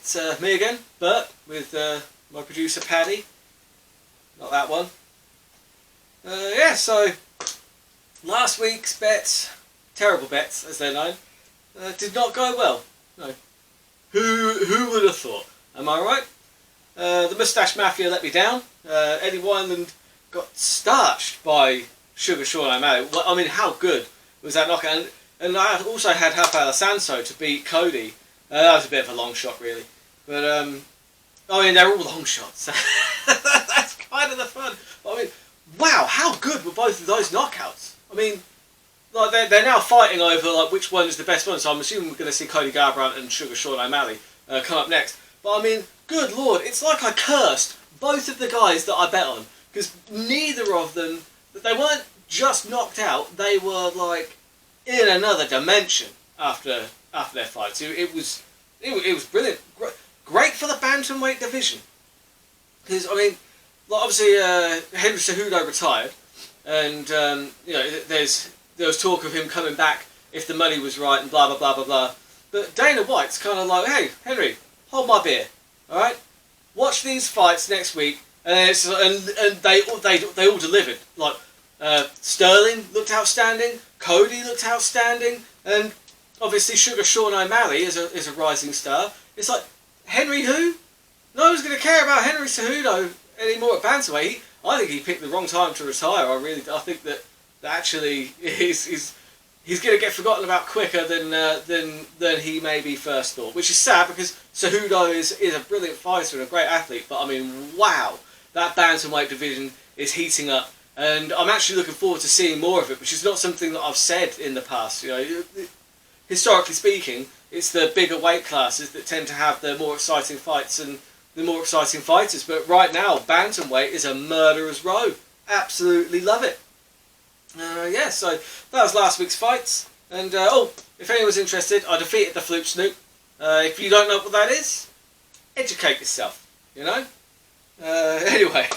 It's me again, Burt, with my producer Paddy. Not that one. Yeah, so last week's bets, terrible bets as they're known, did not go well. No. Who would have thought? Am I right? The Moustache Mafia let me down. Eddie Wineland got starched by Sugar Sean O'Malley. Well, I mean, how good was that knockout? And I also had Rafael Sanso to beat Cody. That was a bit of a long shot, really. But, I mean, they're all long shots. That's kind of the fun. I mean, wow, how good were both of those knockouts? I mean, like they're now fighting over like which one is the best one. So I'm assuming we're going to see Cody Garbrandt and Sugar Sean O'Malley come up next. But I mean, good lord, it's like I cursed both of the guys that I bet on, because neither of them, they weren't just knocked out. They were like in another dimension after their fights. It was brilliant. Great for the bantamweight division, because I mean, like obviously Henry Cejudo retired, and you know there was talk of him coming back if the money was right and blah blah blah blah blah. But Dana White's kind of like, hey Henry, hold my beer, all right? Watch these fights next week, and they all delivered. Like Sterling looked outstanding, Cody looked outstanding, and obviously Sugar Sean O'Malley is a rising star. It's like, Henry who? No one's going to care about Henry Cejudo anymore at bantamweight. I think he picked the wrong time to retire. I think that actually he's going to get forgotten about quicker than he maybe first thought, which is sad because Cejudo is a brilliant fighter and a great athlete. But I mean, wow, that bantamweight division is heating up, and I'm actually looking forward to seeing more of it, which is not something that I've said in the past. You know, historically speaking, it's the bigger weight classes that tend to have the more exciting fights and the more exciting fighters. But right now, bantamweight is a murderer's row. Absolutely love it. Yeah, so that was last week's fights. And, if anyone's interested, I defeated the Floop Snoop. If you don't know what that is, educate yourself, you know? Anyway,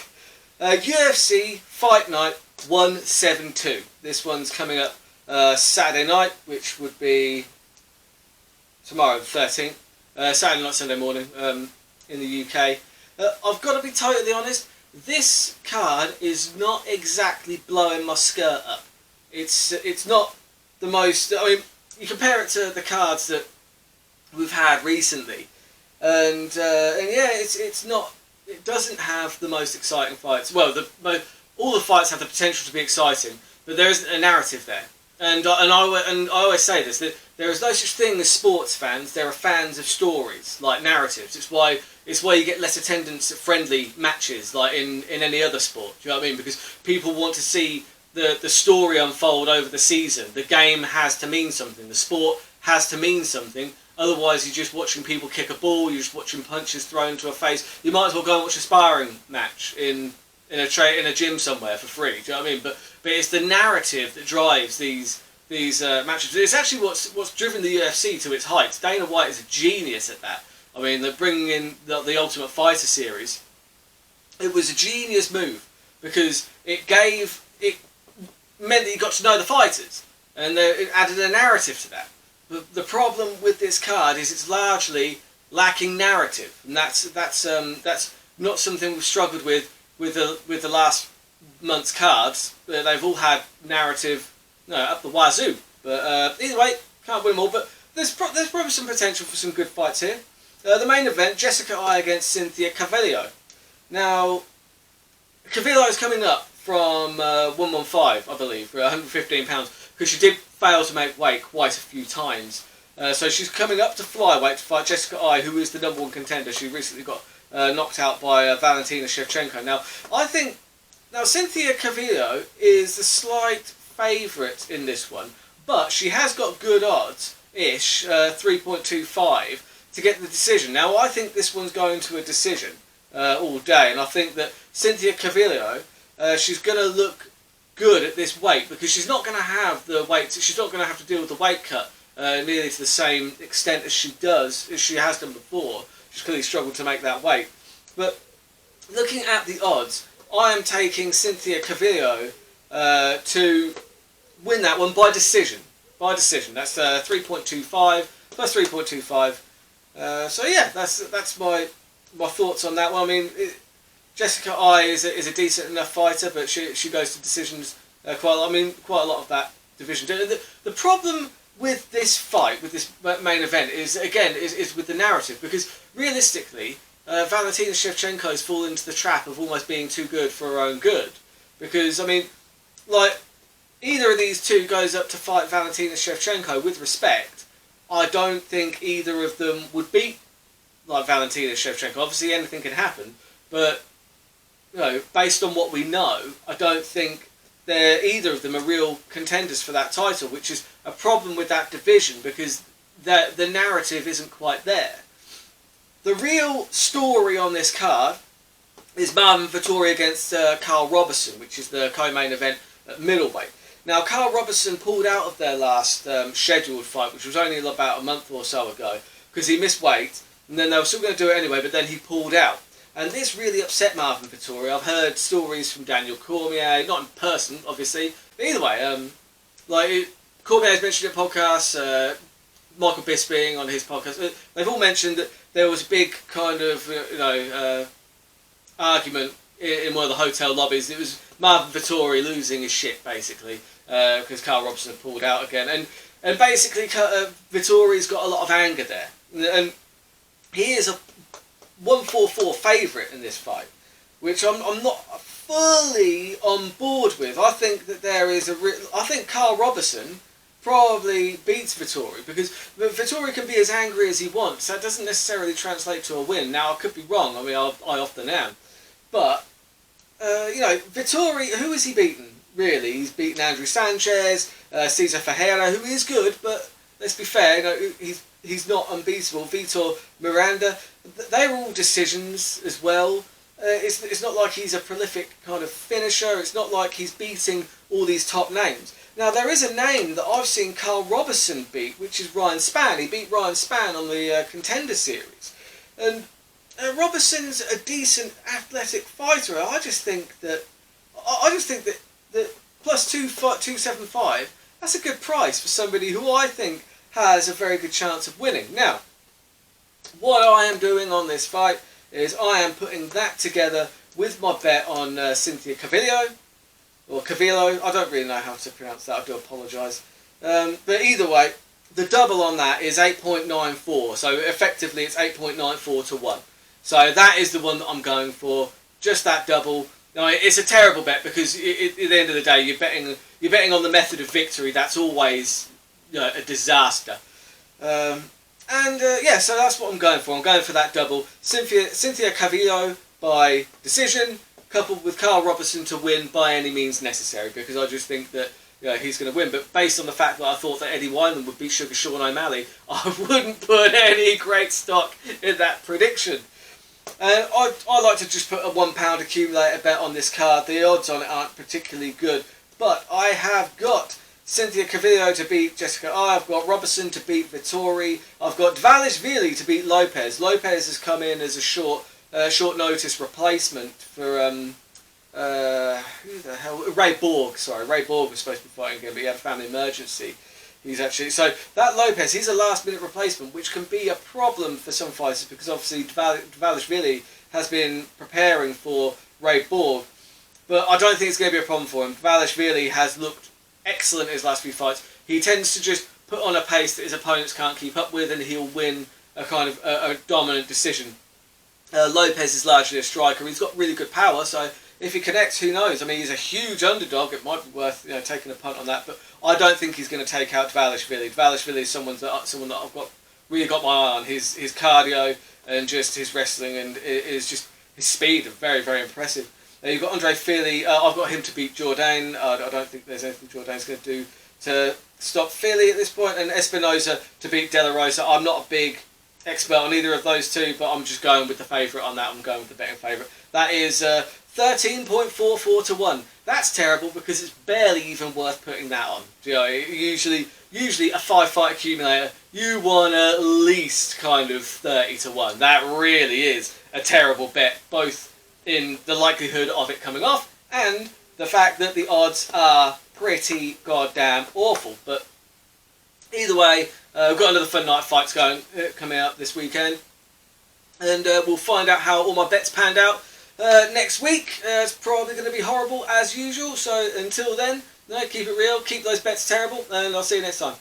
UFC Fight Night 172. This one's coming up Saturday night, which would be tomorrow, the 13th. Saturday night, Sunday morning in the UK. I've got to be totally honest, this card is not exactly blowing my skirt up. It's not the most. I mean, you compare it to the cards that we've had recently, and yeah, it's not. It doesn't have the most exciting fights. Well, all the fights have the potential to be exciting, but there isn't a narrative there. And I always say this, that there is no such thing as sports fans. There are fans of stories, like narratives. It's why you get less attendance at friendly matches, like in any other sport. Do you know what I mean? Because people want to see the story unfold over the season. The game has to mean something. The sport has to mean something. Otherwise, you're just watching people kick a ball. You're just watching punches thrown to a face. You might as well go and watch a sparring match in a gym somewhere for free. Do you know what I mean? But it's the narrative that drives these matches. It's actually what's driven the UFC to its heights. Dana White is a genius at that. I mean, they're bringing in the Ultimate Fighter series. It was a genius move because it meant that you got to know the fighters, and it added a narrative to that. The problem with this card is it's largely lacking narrative, and that's not something we've struggled with the last month's cards. They've all had narrative, up the wazoo. But either way, can't win them all. But there's probably some potential for some good fights here. The main event, Jessica Eye against Cynthia Calvillo. Now, Calvillo is coming up from 115, I believe, for £115, because she did fail to make weight quite a few times. So she's coming up to flyweight to fight Jessica Eye, who is the #1 contender. She recently got knocked out by Valentina Shevchenko. Now, Cynthia Calvillo is the slight favourite in this one, but she has got good odds-ish, 3.25, to get the decision. Now, I think this one's going to a decision all day, and I think that Cynthia Calvillo, she's going to look good at this weight, because she's not going to have the weight. She's not going to have to deal with the weight cut nearly to the same extent as she has done before. She's clearly struggled to make that weight. But looking at the odds, I am taking Cynthia Calvillo to win that one by decision. By decision. That's 3.25 plus 3.25. So yeah, that's my thoughts on that one. I mean, Jessica Ai is a decent enough fighter, but she goes to decisions quite a lot. I mean, quite a lot of that division. The problem with this fight, with this main event, is again is with the narrative, because realistically, Valentina Shevchenko's fallen into the trap of almost being too good for her own good. Because I mean, like, either of these two goes up to fight Valentina Shevchenko, with respect, I don't think either of them would beat like Valentina Shevchenko. Obviously, anything can happen, but you know, based on what we know, I don't think either of them are real contenders for that title, which is a problem with that division, because the narrative isn't quite there. The real story on this card is Marvin Vettori against Carl Robertson, which is the co-main event at middleweight. Now, Carl Robertson pulled out of their last scheduled fight, which was only about a month or so ago, because he missed weight, and then they were still going to do it anyway, but then he pulled out. And this really upset Marvin Vettori. I've heard stories from Daniel Cormier, not in person, obviously, but either way, like Cormier's mentioned it in podcasts, Michael Bisping on his podcast, they've all mentioned that there was a big kind of, argument in one of the hotel lobbies. It was Marvin Vettori losing his shit, basically, because Carl Robinson had pulled out again. And basically, Vittori's got a lot of anger there. And he is a 144 favourite in this fight, which I'm not fully on board with. I think that there is I think Carl Robinson probably beats Vettori, because Vettori can be as angry as he wants. That doesn't necessarily translate to a win. Now, I could be wrong. I mean, I often am. But, Vettori, who has he beaten, really? He's beaten Andrew Sanchez, Cesar Ferreira, who is good, but let's be fair, he's not unbeatable. Vitor Miranda, they were all decisions as well. It's not like he's a prolific kind of finisher. It's not like he's beating all these top names. Now, there is a name that I've seen Carl Robertson beat, which is Ryan Spann. He beat Ryan Spann on the Contender Series. And Robertson's a decent athletic fighter. I just think that plus 275, that's a good price for somebody who I think has a very good chance of winning. Now, what I am doing on this fight is I am putting that together with my bet on Cynthia Calvillo, or Calvillo. I don't really know how to pronounce that. I do apologise. But either way, the double on that is 8.94. So effectively, it's 8.94 to 1. So that is the one that I'm going for. Just that double. Now, it's a terrible bet, because at the end of the day, you're betting on the method of victory. That's always a disaster. So that's what I'm going for. I'm going for that double. Cynthia Calvillo by decision, coupled with Carl Robertson to win by any means necessary, because I just think that he's going to win. But based on the fact that I thought that Eddie Wineland would beat Sugar Sean O'Malley, I wouldn't put any great stock in that prediction. I like to just put a £1 accumulator bet on this card. The odds on it aren't particularly good, but I have got Cynthia Calvillo to beat Jessica Ai. I've got Robertson to beat Vettori. I've got Dvalishvili to beat Lopez. Lopez has come in as a short notice replacement for who the hell? Ray Borg. Sorry, Ray Borg was supposed to be fighting again, but he had a family emergency. So that Lopez, he's a last-minute replacement, which can be a problem for some fighters, because obviously Dvalishvili has been preparing for Ray Borg, but I don't think it's going to be a problem for him. Dvalishvili has looked excellent in his last few fights. He tends to just put on a pace that his opponents can't keep up with, and he'll win a kind of a dominant decision. Lopez is largely a striker. He's got really good power, so if he connects, who knows? I mean, he's a huge underdog. It might be worth taking a punt on that, but I don't think he's going to take out Dvalishvili. Dvalishvili is someone that I've really got my eye on. His cardio and just his wrestling and is just his speed are very, very impressive. You've got Andre Fili. I've got him to beat Jourdain. I don't think there's anything Jourdain's going to do to stop Fili at this point. And Espinosa to beat De La Rosa. I'm not a big expert on either of those two, but I'm just going with the favourite on that. I'm going with the betting favourite. That is 13.44 to 1. That's terrible, because it's barely even worth putting that on. Usually a 5-fight accumulator, you want at least kind of 30 to 1. That really is a terrible bet, both in the likelihood of it coming off and the fact that the odds are pretty goddamn awful. But Either way, we've got another fun night fights coming out this weekend, and we'll find out how all my bets panned out next week. It's probably going to be horrible as usual. So until then, keep it real, keep those bets terrible, and I'll see you next time.